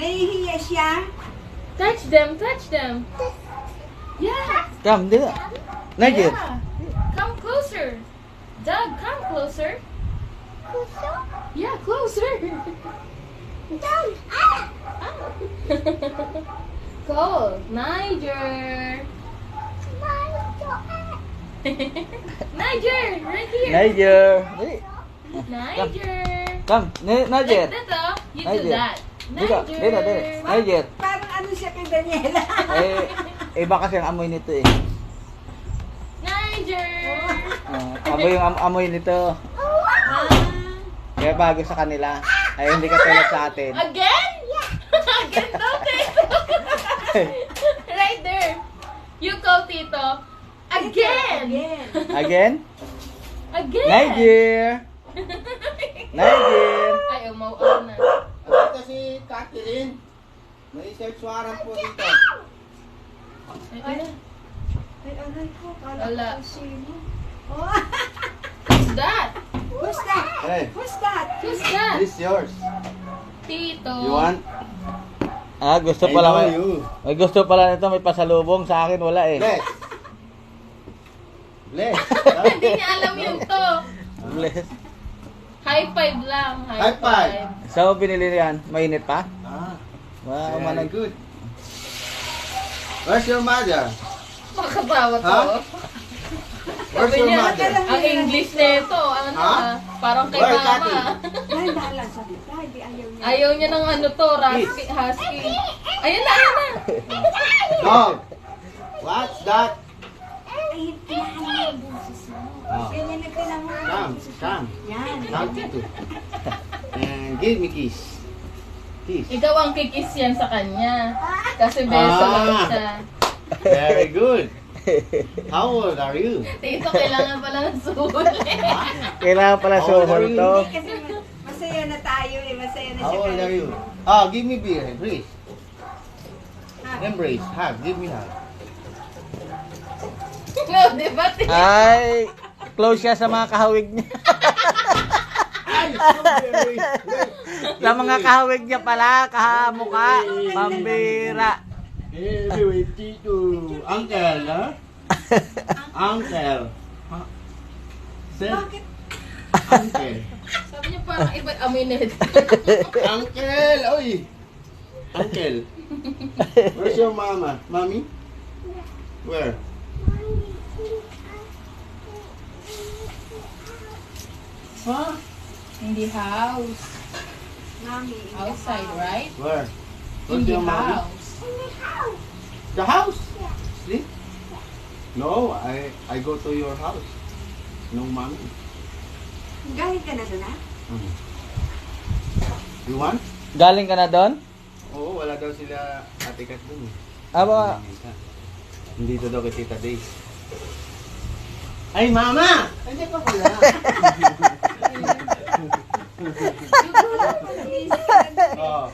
Nahihiya siya. Touch them, touch them. Yeah. Come, dito. Nigel. Yeah. Come closer. Doug, come closer. Yeah, closer. Go, Niger. Niger, right here. Niger. Dali. Niger. Come, Niger. Like that, you do Niger. that. Dito, dito, dito. Niger. Parang ano siya kay Daniela. Iba kasi ang amoy nito eh. Niger. Amoy yung amoy nito. Kaya bago sa kanila. Ay, hindi ka tulad sa atin. Again? Again daw, Tito. Right there. You call Tito. Again. Again? Again. Niger. Niger. Ay, umaw na. Ito si Catherine. May search warrant po dito. Ay, ano? Ay, aray ko. Kala Wala. ko sino. Oh, Who's that? who's that? Hey, Who's that? Who's that? this yours. Tito. You want? Gusto I pala know may, you. may gusto pala nito may pasalubong sa akin wala eh. Bless. Bless. Hindi niya alam yun to. Bless. High five lang. High five. So binili yan, mainit pa? Ah, Wow, very manang good. Where's your mother? Makatawa to. Ha? Where's Sabi your niya, mother? ang English nito, ano Ha? parang kay Where, mama. Tati? Ay, bahala sa dito. Hindi ayaw niya. Ayaw niya ng ano to, husky. Ayun na, ayun na. Dog. What's that? Ay, kailangan niya yung boses mo. Oh. Ganyan na kailangan. Come, come. Yan. Come, Tito. And give me kiss. Kiss. Ikaw ang kikis yan sa kanya. Kasi beso lang siya. Very good. How old are you? Tito, kailangan pala ng suhol eh. Kailangan pala How old suhol are you? to. Hindi kasi masaya na tayo eh. Masaya na How siya. old are kahit- you? Oh, give me beer. Embrace. Ah, Embrace. Hug. Give me hug. No, di ba? Tito? Ay, close siya sa mga kahawig niya. Sa mga kahawig niya pala, kahamuka, pambira. Anyway, Tito. Uncle, ha? Uncle. Huh? Sir? Bakit? Uncle. Sabi niya parang iba amoy nito. Uncle! Oy! Uncle. Where's your mama? Mommy? Where? Huh? In the house. Mami. Outside, right? Where? In Where's the your mommy? house. The house? Sleep? No, I go to your house. No, mommy. Galing ka na doon ah? You want? Galing ka na doon? Oo, wala daw sila atikat dun. Aba, Hindi daw kay Tita Days. Ay, mama! Nandiyan pa pala. Oh.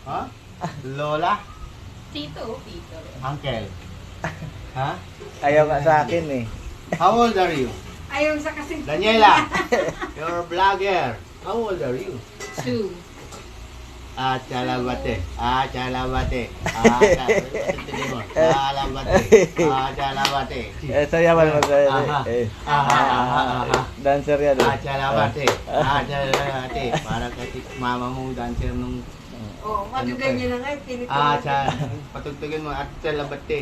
Ha? Lola? Tito, Tito. Uncle? Ha? ayaw nga sa akin eh. How old are you? Ayaw sa kasing... Daniela, you're a vlogger. How old are you? 2. Chalabate. Chalabate. Chalabate. Sayawan mo sa Aha. dancer yan eh. Chalabate. Chalabate. Para kay mama mo dancer nung Oh, magaganyan na nga. Pinito. patugtugin mo at chalabate.